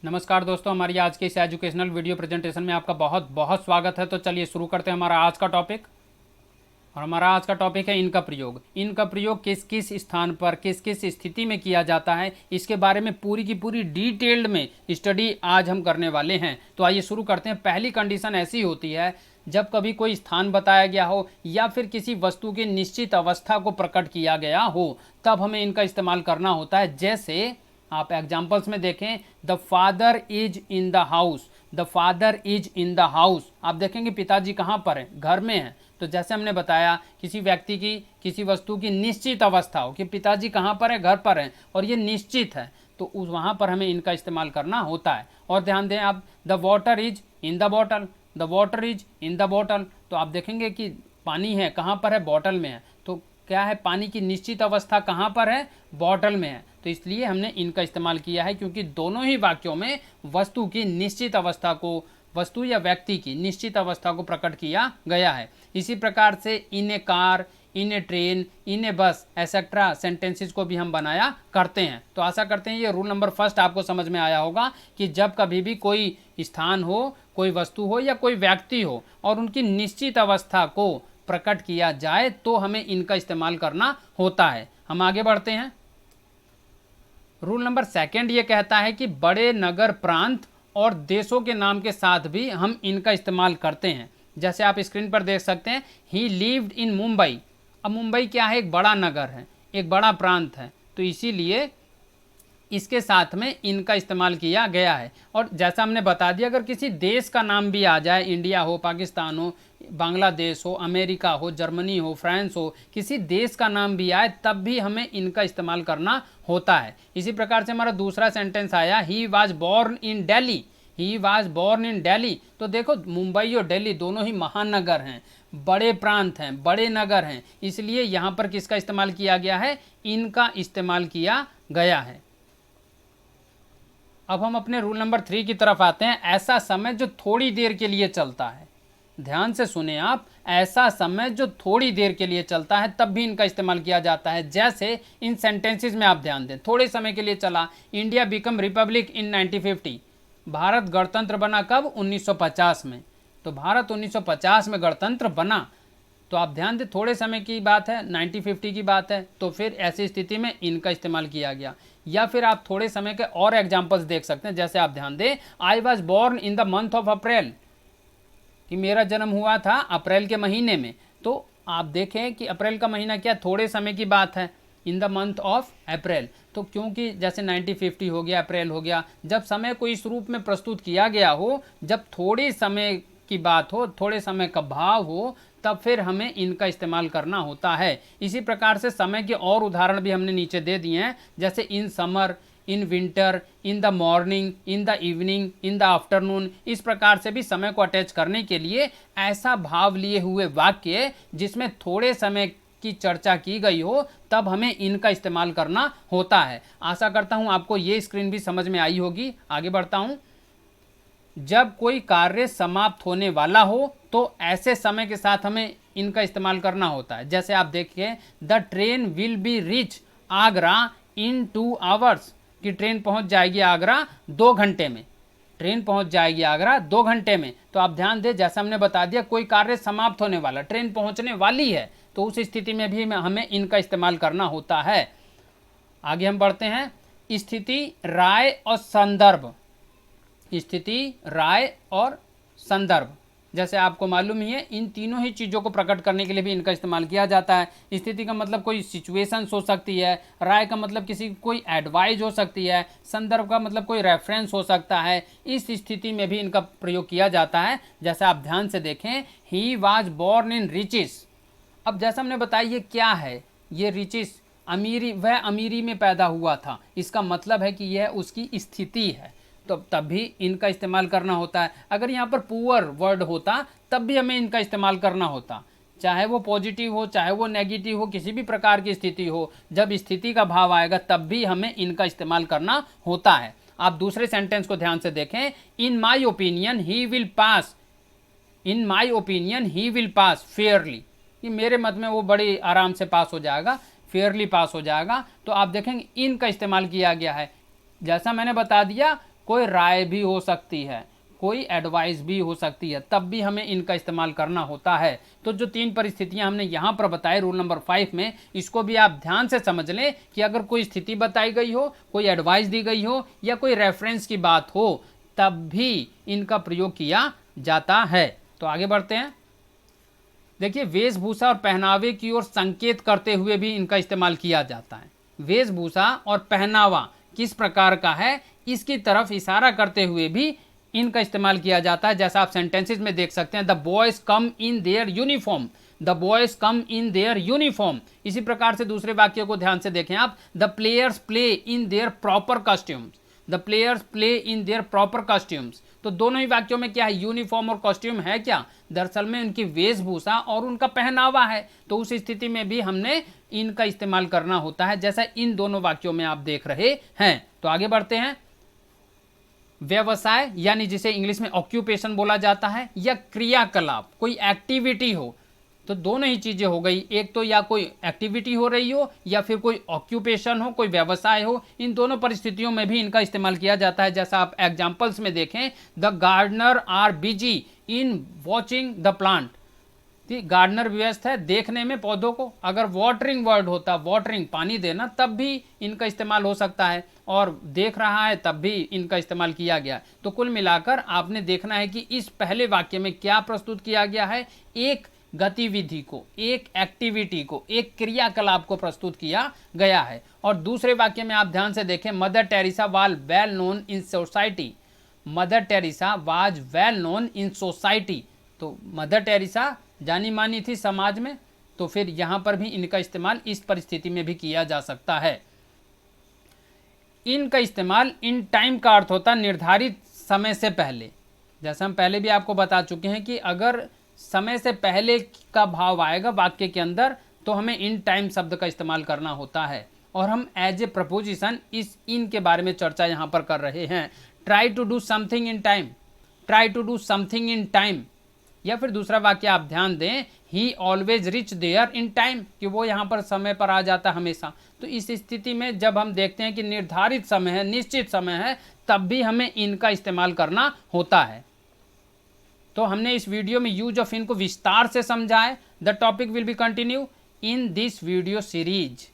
नमस्कार दोस्तों, हमारी आज के इस एजुकेशनल वीडियो प्रेजेंटेशन में आपका बहुत बहुत स्वागत है। तो चलिए शुरू करते हैं हमारा आज का टॉपिक। और हमारा आज का टॉपिक है इनका प्रयोग। इनका प्रयोग किस किस स्थान पर किस किस स्थिति में किया जाता है, इसके बारे में पूरी की पूरी डिटेल्ड में स्टडी आज हम करने वाले हैं। तो आइए शुरू करते हैं। पहली कंडीशन ऐसी होती है जब कभी कोई स्थान बताया गया हो या फिर किसी वस्तु की निश्चित अवस्था को प्रकट किया गया हो, तब हमें इनका इस्तेमाल करना होता है। जैसे आप एग्जाम्पल्स में देखें, the father is in the house, the father is in the house. आप देखेंगे पिताजी कहाँ पर हैं, घर में हैं। तो जैसे हमने बताया, किसी व्यक्ति की किसी वस्तु की निश्चित अवस्था हो कि पिताजी कहाँ पर है, घर पर हैं, और ये निश्चित है, तो उस वहाँ पर हमें इनका इस्तेमाल करना होता है। और ध्यान दें आप, the water is in the bottle, the water is in the bottle. तो आप देखेंगे कि पानी है, कहाँ पर है, बॉटल में है। तो क्या है, पानी की निश्चित अवस्था कहाँ पर है, बॉटल में है। तो इसलिए हमने इनका इस्तेमाल किया है, क्योंकि दोनों ही वाक्यों में वस्तु की निश्चित अवस्था को, वस्तु या व्यक्ति की निश्चित अवस्था को प्रकट किया गया है। इसी प्रकार से इन ए कार, इन ए ट्रेन, इन ए बस एक्सेट्रा सेंटेंसेस को भी हम बनाया करते हैं। तो आशा करते हैं ये रूल नंबर फर्स्ट आपको समझ में आया होगा कि जब कभी भी कोई स्थान हो, कोई वस्तु हो या कोई व्यक्ति हो और उनकी निश्चित अवस्था को प्रकट किया जाए तो हमें इनका इस्तेमाल करना होता है। हम आगे बढ़ते हैं। रूल नंबर सेकंड ये कहता है कि बड़े नगर, प्रांत और देशों के नाम के साथ भी हम इनका इस्तेमाल करते हैं। जैसे आप स्क्रीन पर देख सकते हैं, ही लिव्ड इन मुंबई। अब मुंबई क्या है, एक बड़ा नगर है, एक बड़ा प्रांत है, तो इसीलिए इसके साथ में इनका इस्तेमाल किया गया है। और जैसा हमने बता दिया, अगर किसी देश का नाम भी आ जाए, इंडिया हो, पाकिस्तान हो, बांग्लादेश हो, अमेरिका हो, जर्मनी हो, फ्रांस हो, किसी देश का नाम भी आए, तब भी हमें इनका इस्तेमाल करना होता है। इसी प्रकार से हमारा दूसरा सेंटेंस आया, he was born in Delhi, he was born in Delhi. तो देखो, मुंबई और दिल्ली दोनों ही महानगर हैं, बड़े प्रांत हैं, बड़े नगर हैं, इसलिए यहाँ पर किसका इस्तेमाल किया गया है, इनका इस्तेमाल किया गया है। अब हम अपने रूल नंबर 3 की तरफ आते हैं। ऐसा समय जो थोड़ी देर के लिए चलता है। ध्यान से सुने आप, ऐसा समय जो थोड़ी देर के लिए चलता है, तब भी इनका इस्तेमाल किया जाता है। जैसे इन सेंटेंसेस में आप ध्यान दें, थोड़े समय के लिए चला, इंडिया बिकम रिपब्लिक इन 1950। भारत गणतंत्र बना कब, 1950 में। तो भारत 1950 में गणतंत्र बना। तो आप ध्यान दें, थोड़े समय की बात है, 1950 की बात है, तो फिर ऐसी स्थिति में इनका इस्तेमाल किया गया। या फिर आप थोड़े समय के और एग्जाम्पल्स देख सकते हैं। जैसे आप ध्यान दें, I was born in the month of April, कि मेरा जन्म हुआ था अप्रैल के महीने में। तो आप देखें कि अप्रैल का महीना क्या, थोड़े समय की बात है, इन द मंथ ऑफ अप्रैल। तो क्योंकि जैसे 1950 हो गया, अप्रैल हो गया, जब समय को इस रूप में प्रस्तुत किया गया हो, जब थोड़े समय की बात हो, थोड़े समय का भाव हो, तब फिर हमें इनका इस्तेमाल करना होता है। इसी प्रकार से समय के और उदाहरण भी हमने नीचे दे दिए हैं। जैसे in summer, in winter, in the morning, in the evening, in the afternoon. इस प्रकार से भी समय को अटैच करने के लिए ऐसा भाव लिए हुए वाक्य जिसमें थोड़े समय की चर्चा की गई हो, तब हमें इनका इस्तेमाल करना होता है। आशा करता हूं आपको ये स्क्रीन भी समझ में आई होगी। आगे बढ़ता हूं। जब कोई कार्य समाप्त होने वाला हो तो ऐसे समय के साथ हमें इनका इस्तेमाल करना होता है। जैसे आप देखिए, the train will be reach Agra in 2 hours, कि ट्रेन पहुंच जाएगी आगरा 2 घंटे में। ट्रेन पहुंच जाएगी आगरा 2 घंटे में। तो आप ध्यान दें, जैसा हमने बता दिया, कोई कार्य समाप्त होने वाला, ट्रेन पहुंचने वाली है, तो उस स्थिति में भी हमें इनका इस्तेमाल करना होता है। आगे हम बढ़ते हैं। स्थिति, राय और संदर्भ। स्थिति, राय और संदर्भ, जैसे आपको मालूम ही है, इन तीनों ही चीज़ों को प्रकट करने के लिए भी इनका इस्तेमाल किया जाता है। स्थिति का मतलब कोई सिचुएशंस हो सकती है, राय का मतलब किसी कोई एडवाइस हो सकती है, संदर्भ का मतलब कोई रेफरेंस हो सकता है। इस स्थिति में भी इनका प्रयोग किया जाता है। जैसे आप ध्यान से देखें, ही वाज बोर्न इन रिचिस। अब जैसा हमने बताया, ये क्या है, ये रिचिस, अमीरी, वह अमीरी में पैदा हुआ था। इसका मतलब है कि यह उसकी स्थिति है, तो तब भी इनका इस्तेमाल करना होता है। अगर यहाँ पर पुअर वर्ड होता, तब भी हमें इनका इस्तेमाल करना होता, चाहे वो पॉजिटिव हो, चाहे वो नेगेटिव हो, किसी भी प्रकार की स्थिति हो, जब स्थिति का भाव आएगा तब भी हमें इनका इस्तेमाल करना होता है। आप दूसरे सेंटेंस को ध्यान से देखें, in my opinion he will pass, in my opinion he will pass fairly, कि मेरे मत में वो बड़ी आराम से पास हो जाएगा, फेयरली पास हो जाएगा। तो आप देखेंगे इन का इस्तेमाल किया गया है। जैसा मैंने बता दिया, कोई राय भी हो सकती है, कोई एडवाइस भी हो सकती है, तब भी हमें इनका इस्तेमाल करना होता है। तो जो 3 परिस्थितियां हमने यहाँ पर बताई रूल नंबर 5 में, इसको भी आप ध्यान से समझ लें कि अगर कोई स्थिति बताई गई हो, कोई एडवाइस दी गई हो या कोई रेफरेंस की बात हो, तब भी इनका प्रयोग किया जाता है। तो आगे बढ़ते हैं। देखिए, वेशभूषा और पहनावे की ओर संकेत करते हुए भी इनका इस्तेमाल किया जाता है। वेशभूषा और पहनावा किस प्रकार का है, इसकी तरफ इशारा करते हुए भी इनका इस्तेमाल किया जाता है। जैसा आप सेंटेंसेस में देख सकते हैं, the boys come in their uniform, the boys come in their uniform. इसी प्रकार से दूसरे वाक्य को ध्यान से देखें आप, the players play in their proper costumes, the players play in their proper costumes. तो दोनों ही वाक्यों में क्या है, यूनिफॉर्म और कॉस्ट्यूम है क्या, दरअसल में उनकी वेशभूषा और उनका पहनावा है। तो उस स्थिति में भी हमने इनका इस्तेमाल करना होता है, जैसा इन दोनों वाक्यों में आप देख रहे हैं। तो आगे बढ़ते हैं। व्यवसाय यानी जिसे इंग्लिश में ऑक्यूपेशन बोला जाता है, या क्रियाकलाप, कोई एक्टिविटी हो, तो दोनों ही चीजें हो गई। एक तो या कोई एक्टिविटी हो रही हो या फिर कोई ऑक्यूपेशन हो, कोई व्यवसाय हो। इन दोनों परिस्थितियों में भी इनका इस्तेमाल किया जाता है। जैसा आप एग्जाम्पल्स में देखें, the gardener are busy in watching the plant. Gardener व्यस्त है देखने में पौधों को। अगर वाटरिंग वर्ड होता, वाटरिंग पानी देना, तब भी इनका इस्तेमाल हो सकता है, और देख रहा है तब भी इनका इस्तेमाल किया गया। तो कुल मिलाकर आपने देखना है कि इस पहले वाक्य में क्या प्रस्तुत किया गया है, एक गतिविधि को, एक एक्टिविटी को, एक क्रियाकलाप को प्रस्तुत किया गया है। और दूसरे वाक्य में आप ध्यान से देखें, mother Teresa was well known in society, mother Teresa was well known in society. तो मदर टेरेसा जानी मानी थी समाज में, तो फिर यहां पर भी इनका इस्तेमाल इस परिस्थिति में भी किया जा सकता है। इनका इस्तेमाल इन टाइम का अर्थ होता है निर्धारित समय से पहले। जैसे हम पहले भी आपको बता चुके हैं कि अगर समय से पहले का भाव आएगा वाक्य के अंदर, तो हमें इन टाइम शब्द का इस्तेमाल करना होता है। और हम एज ए प्रपोजिशन इस इन के बारे में चर्चा यहाँ पर कर रहे हैं। Try to do something in time, try to do something in time. या फिर दूसरा वाक्य आप ध्यान दें, he always reach there in time, कि वो यहाँ पर समय पर आ जाता हमेशा। तो इस स्थिति में जब हम देखते हैं कि निर्धारित समय है, निश्चित समय है, तब भी हमें इनका इस्तेमाल करना होता है। तो हमने इस वीडियो में यूज ऑफ इन को विस्तार से समझा है। The topic will be continue in this video series.